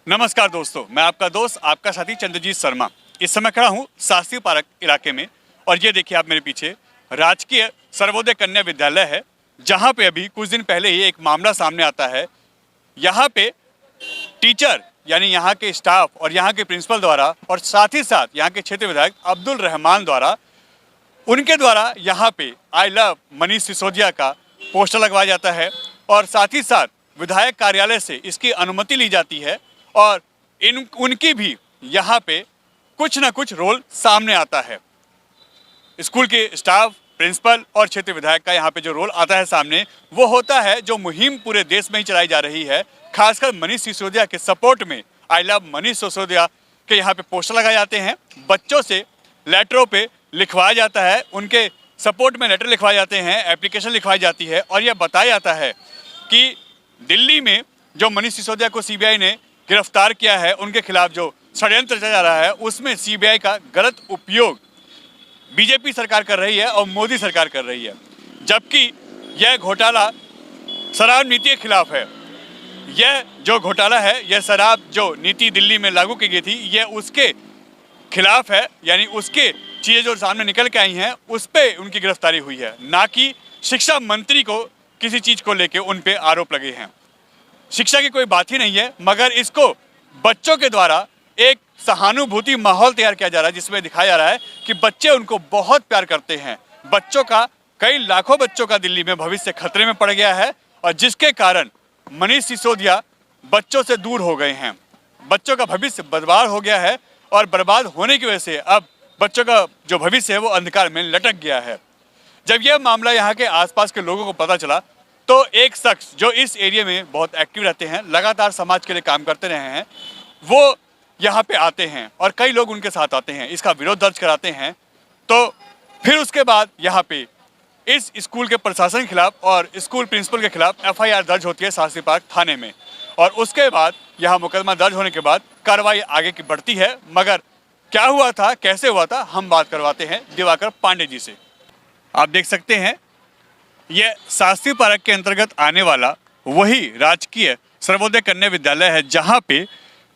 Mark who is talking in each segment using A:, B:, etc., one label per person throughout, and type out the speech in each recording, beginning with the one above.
A: नमस्कार दोस्तों, मैं आपका दोस्त आपका साथी चंद्रजीत शर्मा इस समय खड़ा हूँ शास्त्री पार्क इलाके में। और ये देखिए आप मेरे पीछे राजकीय सर्वोदय कन्या विद्यालय है, जहाँ पे अभी कुछ दिन पहले ही एक मामला सामने आता है। यहाँ पे टीचर यानी यहाँ के स्टाफ और यहाँ के प्रिंसिपल द्वारा और साथ ही साथ यहाँ के क्षेत्र विधायक अब्दुल रहमान द्वारा उनके द्वारा यहाँ पे आई लव मनीष सिसोदिया का पोस्टर लगवाया जाता है और साथ ही साथ विधायक कार्यालय से इसकी अनुमति ली जाती है और उनकी भी यहाँ पे कुछ ना कुछ रोल सामने आता है। स्कूल के स्टाफ, प्रिंसिपल और क्षेत्र विधायक का यहाँ पे जो रोल आता है सामने, वो होता है जो मुहिम पूरे देश में ही चलाई जा रही है। खासकर मनीष सिसोदिया के सपोर्ट में आई लव मनीष सिसोदिया के यहाँ पे पोस्टर लगाए जाते हैं, बच्चों से लेटरों पे लिखवाया जाता है, उनके सपोर्ट में लेटर लिखवाए जाते हैं, एप्लीकेशन लिखवाई जाती है और यह बताया जाता है कि दिल्ली में जो मनीष सिसोदिया को सीबीआई ने गिरफ्तार किया है, उनके खिलाफ जो षड्यंत्र चला जा रहा है उसमें सीबीआई का गलत उपयोग बीजेपी सरकार कर रही है और मोदी सरकार कर रही है, जबकि यह घोटाला शराब नीति के खिलाफ है। यह जो घोटाला है, यह शराब जो नीति दिल्ली में लागू की गई थी, यह उसके खिलाफ है, यानी उसके चीज़ें जो सामने निकल के आई हैं उस पर उनकी गिरफ्तारी हुई है, ना कि शिक्षा मंत्री को किसी चीज़ को लेके उन पे आरोप लगे हैं। शिक्षा की कोई बात ही नहीं है, मगर इसको बच्चों के द्वारा एक सहानुभूति माहौल तैयार किया जा रहा है, जिसमें दिखाया जा रहा है कि बच्चे उनको बहुत प्यार करते हैं। बच्चों का, कई लाखों बच्चों का दिल्ली में भविष्य खतरे में पड़ गया है और जिसके कारण मनीष सिसोदिया बच्चों से दूर हो गए हैं। बच्चों का भविष्य बर्बाद हो गया है और बर्बाद होने की वजह से अब बच्चों का जो भविष्य है वो अंधकार में लटक गया है। जब यह मामला यहाँ के आसपास के लोगों को पता चला तो एक शख्स जो इस एरिया में बहुत एक्टिव रहते हैं, लगातार समाज के लिए काम करते रहे हैं, वो यहाँ पे आते हैं और कई लोग उनके साथ आते हैं, इसका विरोध दर्ज कराते हैं। तो फिर उसके बाद यहाँ पे इस स्कूल के प्रशासन के खिलाफ और स्कूल प्रिंसिपल के खिलाफ एफआईआर दर्ज होती है शास्त्री पार्क थाने में और उसके बाद यहाँ मुकदमा दर्ज होने के बाद कार्रवाई आगे की बढ़ती है। मगर क्या हुआ था, कैसे हुआ था, हम बात करवाते हैं दिवाकर पांडे जी से। आप देख सकते हैं यह शास्त्री पार्क के अंतर्गत आने वाला वही राजकीय सर्वोदय कन्या विद्यालय है, जहाँ पे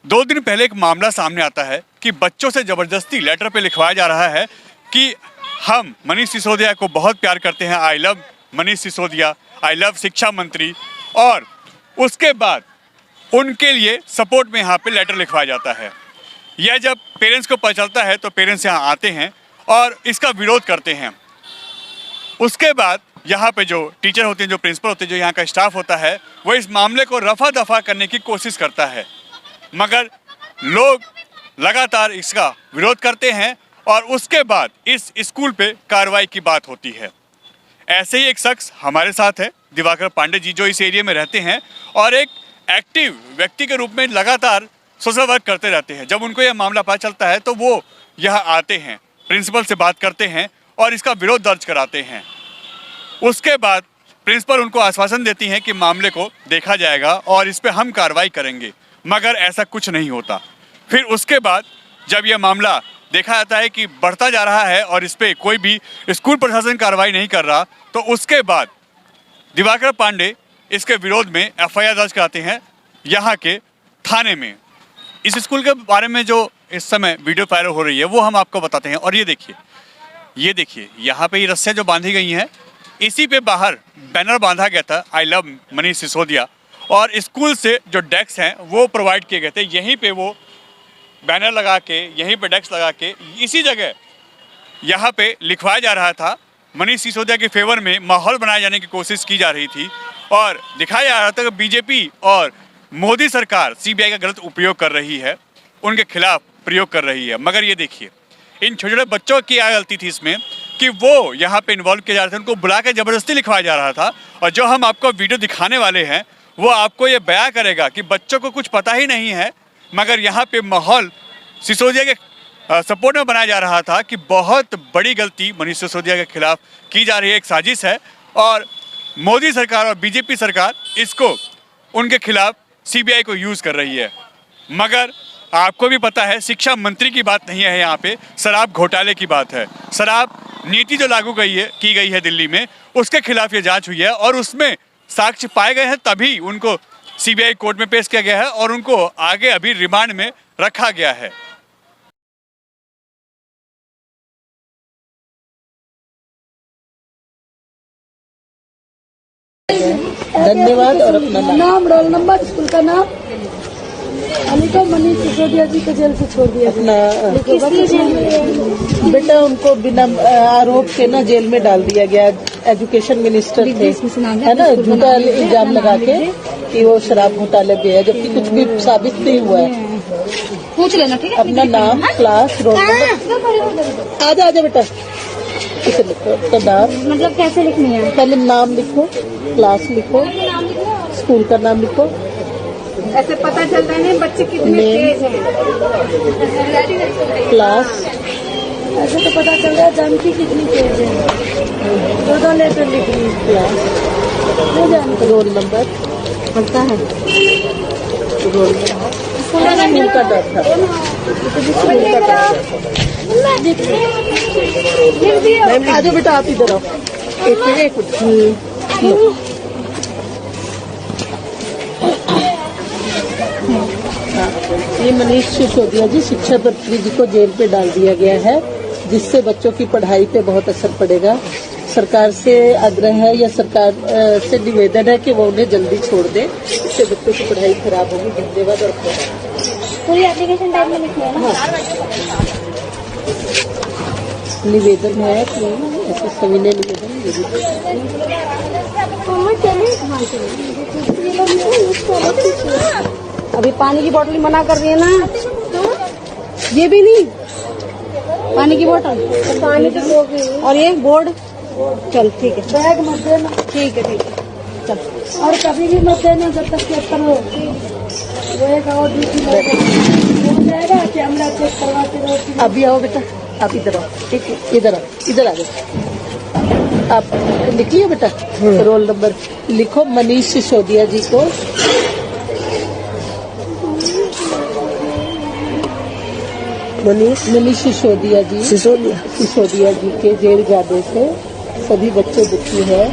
A: 2 दिन पहले एक मामला सामने आता है कि बच्चों से ज़बरदस्ती लेटर पे लिखवाया जा रहा है कि हम मनीष सिसोदिया को बहुत प्यार करते हैं, I love Manish Sisodia, I love शिक्षा मंत्री। और उसके बाद उनके लिए सपोर्ट में यहाँ पे लेटर लिखवाया जाता है। यह जब पेरेंट्स को पता चलता है तो पेरेंट्स यहाँ आते हैं और इसका विरोध करते हैं। उसके बाद यहाँ पे जो टीचर होते हैं, जो प्रिंसिपल होते हैं, जो यहाँ का स्टाफ होता है, वो इस मामले को रफा दफा करने की कोशिश करता है, मगर लोग लगातार इसका विरोध करते हैं और उसके बाद इस स्कूल पे कार्रवाई की बात होती है। ऐसे ही एक शख्स हमारे साथ है, दिवाकर पांडे जी, जो इस एरिया में रहते हैं और एक एक्टिव व्यक्ति के रूप में लगातार सोशल वर्क करते रहते हैं। जब उनको यह मामला पता चलता है तो वो यहाँ आते हैं, प्रिंसिपल से बात करते हैं और इसका विरोध दर्ज कराते हैं। उसके बाद प्रिंसिपल उनको आश्वासन देती हैं कि मामले को देखा जाएगा और इस पे हम कार्रवाई करेंगे, मगर ऐसा कुछ नहीं होता। फिर उसके बाद जब यह मामला देखा जाता है कि बढ़ता जा रहा है और इस पे कोई भी स्कूल प्रशासन कार्रवाई नहीं कर रहा, तो उसके बाद दिवाकर पांडे इसके विरोध में एफआईआर दर्ज कराते हैं यहाँ के थाने में। इस स्कूल के बारे में जो इस समय वीडियो वायरल हो रही है वो हम आपको बताते हैं। और ये देखिए यहाँ पे ये रस्सियाँ जो बांधी गई हैं, इसी पे बाहर बैनर बांधा गया था आई लव मनीष सिसोदिया, और स्कूल से जो डेस्क हैं वो प्रोवाइड किए गए थे। यहीं पे वो बैनर लगा के, यहीं पे डेस्क लगा के, इसी जगह यहाँ पे लिखवाया जा रहा था। मनीष सिसोदिया के फेवर में माहौल बनाए जाने की कोशिश की जा रही थी और दिखाया जा रहा था कि बीजेपी और मोदी सरकार सीबीआई का गलत उपयोग कर रही है, उनके खिलाफ प्रयोग कर रही है। मगर ये देखिए, इन छोटे छोटे बच्चों की क्या गलती थी इसमें कि वो यहाँ पे इन्वॉल्व किए जा रहे थे, उनको बुला के ज़बरदस्ती लिखवाया जा रहा था। और जो हम आपको वीडियो दिखाने वाले हैं वो आपको ये बयां करेगा कि बच्चों को कुछ पता ही नहीं है, मगर यहाँ पे माहौल सिसोदिया के सपोर्ट में बनाया जा रहा था कि बहुत बड़ी गलती मनीष सिसोदिया के खिलाफ की जा रही है, एक साजिश है और मोदी सरकार और बीजेपी सरकार इसको उनके खिलाफ सीबीआई को यूज़ कर रही है। मगर आपको भी पता है शिक्षा मंत्री की बात नहीं है यहाँ पे, शराब घोटाले की बात है। शराब नीति जो लागू की गई है दिल्ली में, उसके खिलाफ ये जांच हुई है और उसमें साक्ष्य पाए गए हैं, तभी उनको सीबीआई कोर्ट में पेश किया गया है और उनको आगे अभी रिमांड में रखा गया है।
B: धन्यवाद। और अपना
C: नाम, रोल नंबर, स्कूल का नाम। अनिका मनीष सिसोदिया जी को जेल से छोड़ दिया।
B: अपना
C: किसलिए जेल में?
B: बेटा उनको बिना आरोप के ना जेल में डाल दिया गया। एजुकेशन मिनिस्टर थे, है ना, झूठा इल्जाम लगा के कि वो शराब घोटाले पे है, जबकि कुछ भी साबित नहीं हुआ है।
C: पूछ लेना, ठीक है।
B: अपना नाम, क्लास, रोल नंबर। आजा आजा बेटा, इसे लिखो तो नाम।
C: मतलब कैसे लिखनी है?
B: पहले नाम लिखो, क्लास लिखो, स्कूल का नाम लिखो,
C: ऐसे पता चलता है बच्चे कितने तेज हैं।
B: क्लास,
C: ऐसे तो पता चल रहा है जानकी कितनी तेज है। दो लेटर लिख रही है।
B: क्लास, रोल नंबर
C: पता है।
B: रोल नंबर, स्कूल का नाम था। आजो बेटा, आप इधर आओ। एक मिनट। ये मनीष सिसोदिया जी, शिक्षा मंत्री जी को जेल पे डाल दिया गया है, जिससे बच्चों की पढ़ाई पे बहुत असर पड़ेगा। सरकार से आग्रह है या सरकार से निवेदन है कि वो उन्हें जल्दी छोड़ दे, इससे बच्चों की पढ़ाई खराब होगी। धन्यवाद। और
C: पूरी एप्लीकेशन टाइप में लिखी है ना?
B: निवेदन है कि ऐसे सविनय निवेदन।
C: अभी पानी की बोतल मना कर रही है ना, ये भी नहीं। पानी की बोतल, पानी की, और ये बोर्ड। चल ठीक है, बैग मत देना। ठीक है ठीक है, चल। और कभी भी मत देना जब तक चेक करो। वो एक और ड्यूटी हो जाएगा, कैमरा चेक करवाते रहो।
B: अभी आओ बेटा, आप इधर आओ। ठीक है, इधर आओ, इधर आ जाओ। आप लिख लिया बेटा, रोल नंबर लिखो। मनीष सिसोदिया जी को मनीष सिसोदिया जी के जेल जाने से सभी बच्चे दुखी हैं।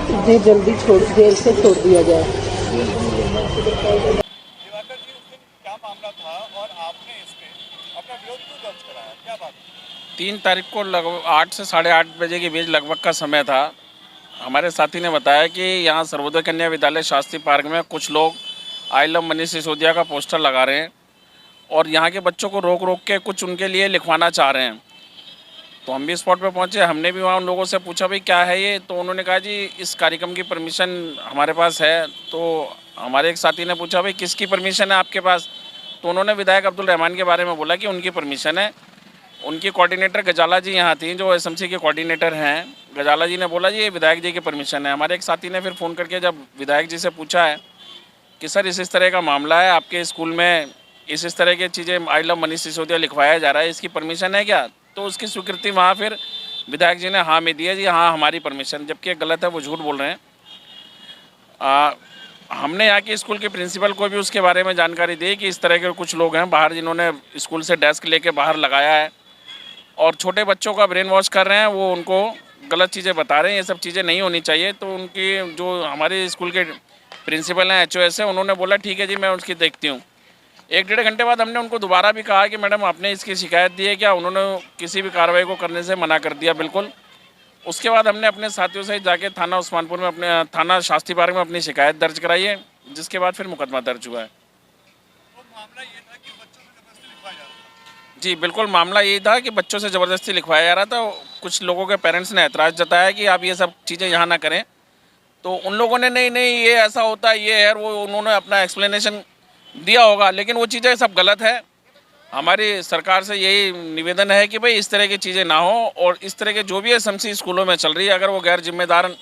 B: उन्हें जल्दी जेल से छोड़ दिया जाए।
A: दिवाकर जी, उस दिन क्या मामला था और आपने इसमें अपना विरोध क्यों दर्ज कराया, क्या बात?
D: 3 तारीख को लगभग 8 से 8:30 बजे के बीच लगभग का समय था। हमारे साथी ने बताया कि यहाँ सर्वोदय कन्या विद्यालय शास्त्री पार्क में कुछ लोग आई लव मनीष सिसोदिया का पोस्टर लगा रहे हैं और यहाँ के बच्चों को रोक रोक के कुछ उनके लिए लिखवाना चाह रहे हैं। तो हम भी स्पॉट पे पहुँचे। हमने भी वहाँ उन लोगों से पूछा भाई क्या है ये, तो उन्होंने कहा जी इस कार्यक्रम की परमिशन हमारे पास है। तो हमारे एक साथी ने पूछा भाई किसकी परमिशन है आपके पास, तो उन्होंने विधायक अब्दुल रहमान के बारे में बोला कि उनकी परमिशन है। उनकी कोऑर्डिनेटर गजाला जी यहाँ थी, जो एसएमसी के कोऑर्डिनेटर हैं। गजाला जी ने बोला जी ये विधायक जी की परमिशन है। हमारे एक साथी ने फिर फ़ोन करके जब विधायक जी से पूछा है कि सर इस तरह का मामला है, आपके स्कूल में इस तरह की चीज़ें आई लव मनीष सिसोदिया लिखवाया जा रहा है, इसकी परमिशन है क्या? तो उसकी स्वीकृति वहाँ फिर विधायक जी ने हाँ में दी है जी, हाँ हमारी परमिशन, जबकि गलत है, वो झूठ बोल रहे हैं। हमने यहाँ के स्कूल के प्रिंसिपल को भी उसके बारे में जानकारी दी कि इस तरह के कुछ लोग हैं बाहर जिन्होंने स्कूल से डेस्क लेके बाहर लगाया है और छोटे बच्चों का ब्रेन वॉश कर रहे हैं, वो उनको गलत चीज़ें बता रहे हैं। ये सब चीज़ें नहीं होनी चाहिए। तो उनकी जो हमारे स्कूल के प्रिंसिपल हैं, HOS है, उन्होंने बोला ठीक है जी मैं उसकी देखती हूँ। 1-1.5 घंटे बाद हमने उनको दोबारा भी कहा कि मैडम आपने इसकी शिकायत दी है क्या? उन्होंने किसी भी कार्रवाई को करने से मना कर दिया बिल्कुल। उसके बाद हमने अपने साथियों से जाके थाना उस्मानपुर में, अपने थाना शास्त्री पार्क में अपनी शिकायत दर्ज कराई है, जिसके बाद फिर मुकदमा दर्ज हुआ है।
A: तो मामला ये था कि बच्चों से जबरदस्ती लिखवाया जा रहा था।
D: जी बिल्कुल, मामला यही था कि बच्चों से ज़बरदस्ती लिखवाया जा रहा था। कुछ लोगों के पेरेंट्स ने ऐतराज़ जताया कि आप ये सब चीज़ें यहाँ ना करें, तो उन लोगों ने नहीं ये ऐसा होता है, ये है वो, उन्होंने अपना एक्सप्लेनेशन दिया होगा, लेकिन वो चीज़ें सब गलत है। हमारी सरकार से यही निवेदन है कि भाई इस तरह की चीज़ें ना हो और इस तरह के जो भी एसएमसी स्कूलों में चल रही है, अगर वो गैर जिम्मेदार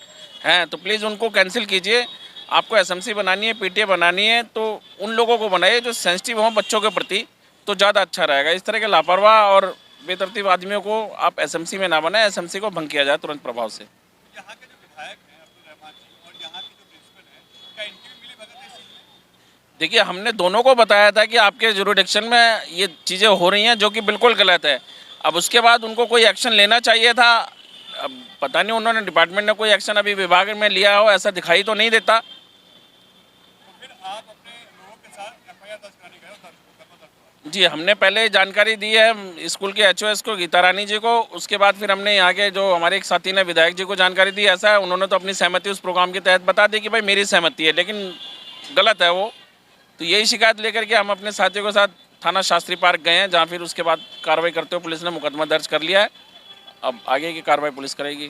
D: हैं तो प्लीज़ उनको कैंसिल कीजिए। आपको एसएमसी बनानी है, PTA बनानी है, तो उन लोगों को बनाइए जो सेंसिटिव हों बच्चों के प्रति, तो ज़्यादा अच्छा रहेगा। इस तरह के लापरवाह और बेतरतीब आदमियों को आप एसएमसी में ना बनाएं, एसएमसी को भंग किया जाए तुरंत प्रभाव से।
A: यहाँ के जो विधायक हैं अब्दुल रहमान जी और यहाँ की जो प्रिंसिपल है, क्या इनकी भी मिली भगत है इस चीज़ में?
D: देखिए हमने दोनों को बताया था कि आपके जुरिडिक्शन में ये चीज़ें हो रही हैं जो कि बिल्कुल गलत है। अब उसके बाद उनको कोई एक्शन लेना चाहिए था। अब पता नहीं उन्होंने डिपार्टमेंट ने कोई एक्शन अभी विभाग में लिया हो, ऐसा दिखाई तो नहीं देता।
A: तो
D: जी, हमने पहले जानकारी दी है स्कूल के एचओएस को, गीता रानी जी को। उसके बाद फिर हमने यहाँ के जो हमारे एक साथी ने विधायक जी को जानकारी दी। ऐसा है, उन्होंने तो अपनी सहमति उस प्रोग्राम के तहत बता दी कि भाई मेरी सहमति है, लेकिन गलत है वो। तो यही शिकायत लेकर के हम अपने साथियों के साथ थाना शास्त्री पार्क गए हैं, जहाँ फिर उसके बाद कार्रवाई करते हुए पुलिस ने मुकदमा दर्ज कर लिया है। अब आगे की कार्रवाई पुलिस करेगी।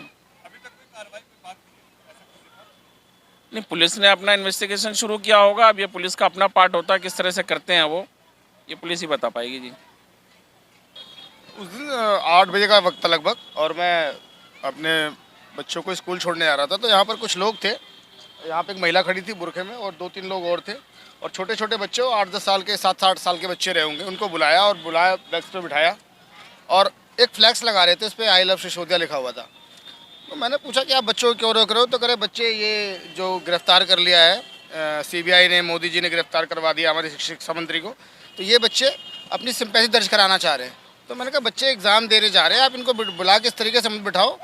D: नहीं, पुलिस ने अपना इन्वेस्टिगेशन शुरू किया होगा। अब ये पुलिस का अपना पार्ट होता है, किस तरह से करते हैं वो, ये पुलिस ही बता पाएगी जी।
E: उस दिन 8 बजे का वक्त था लगभग, और मैं अपने बच्चों को स्कूल छोड़ने आ रहा था। तो यहाँ पर कुछ लोग थे, यहाँ पे एक महिला खड़ी थी बुरखे में, और 2-3 लोग और थे, और छोटे छोटे बच्चे 8-10 साल के 7-8 साल के बच्चे रहे होंगे। उनको बुलाया डेस्क पे बिठाया, और एक फ्लैक्स लगा रहे थे, उस पर आई लव सिसोदिया लिखा हुआ था। तो मैंने पूछा कि आप बच्चों को क्यों रोक रहे हो? तो कह रहे बच्चे ये जो गिरफ्तार कर लिया है सीबीआई ने, मोदी जी ने गिरफ्तार करवा दिया हमारे शिक्षा मंत्री को, तो ये बच्चे अपनी सिंपैथी दर्ज कराना चाह रहे हैं। तो मैंने कहा बच्चे एग्ज़ाम देने जा रहे हैं, आप इनको बुला के इस तरीके से मत बिठाओ।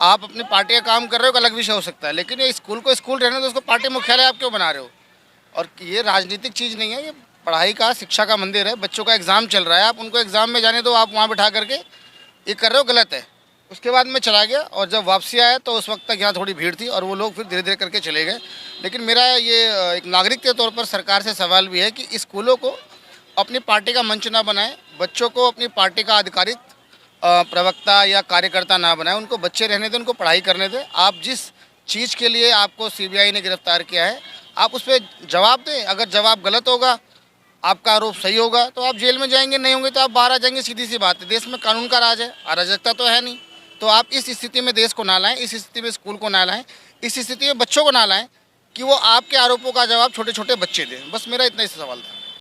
E: आप अपनी पार्टी का काम कर रहे हो, अलग विषय हो सकता है, लेकिन ये स्कूल को स्कूल रहने दो, उसको पार्टी मुख्यालय आप क्यों बना रहे हो? और ये राजनीतिक चीज़ नहीं है, ये पढ़ाई का, शिक्षा का मंदिर है। बच्चों का एग्ज़ाम चल रहा है, आप उनको एग्ज़ाम में जाने दो, आप वहाँ बिठा करके ये कर रहे हो, गलत है। उसके बाद मैं चला गया, और जब वापसी आया तो उस वक्त तक यहाँ थोड़ी भीड़ थी, और वो लोग फिर धीरे धीरे करके चले गए। लेकिन मेरा ये एक नागरिक के तौर पर सरकार से सवाल भी है कि स्कूलों को अपनी पार्टी का मंच ना बनाएं, बच्चों को अपनी पार्टी का अधिकारित प्रवक्ता या कार्यकर्ता ना बनाएं, उनको बच्चे रहने दें, उनको पढ़ाई करने दें। आप जिस चीज़ के लिए आपको सीबीआई ने गिरफ्तार किया है, आप उस पर जवाब दें। अगर जवाब गलत होगा, आपका आरोप सही होगा, तो आप जेल में जाएंगे, नहीं होंगे तो आप बाहर आ जाएंगे, सीधी सी बात है। देश में कानून का राज है, अराजकता तो है नहीं। तो आप इस स्थिति में देश को ना लाएं, इस स्थिति में स्कूल को ना लाएं, इस स्थिति में बच्चों को ना लाएं कि वो आपके आरोपों का जवाब छोटे छोटे बच्चे दें। बस मेरा इतना ही सवाल था।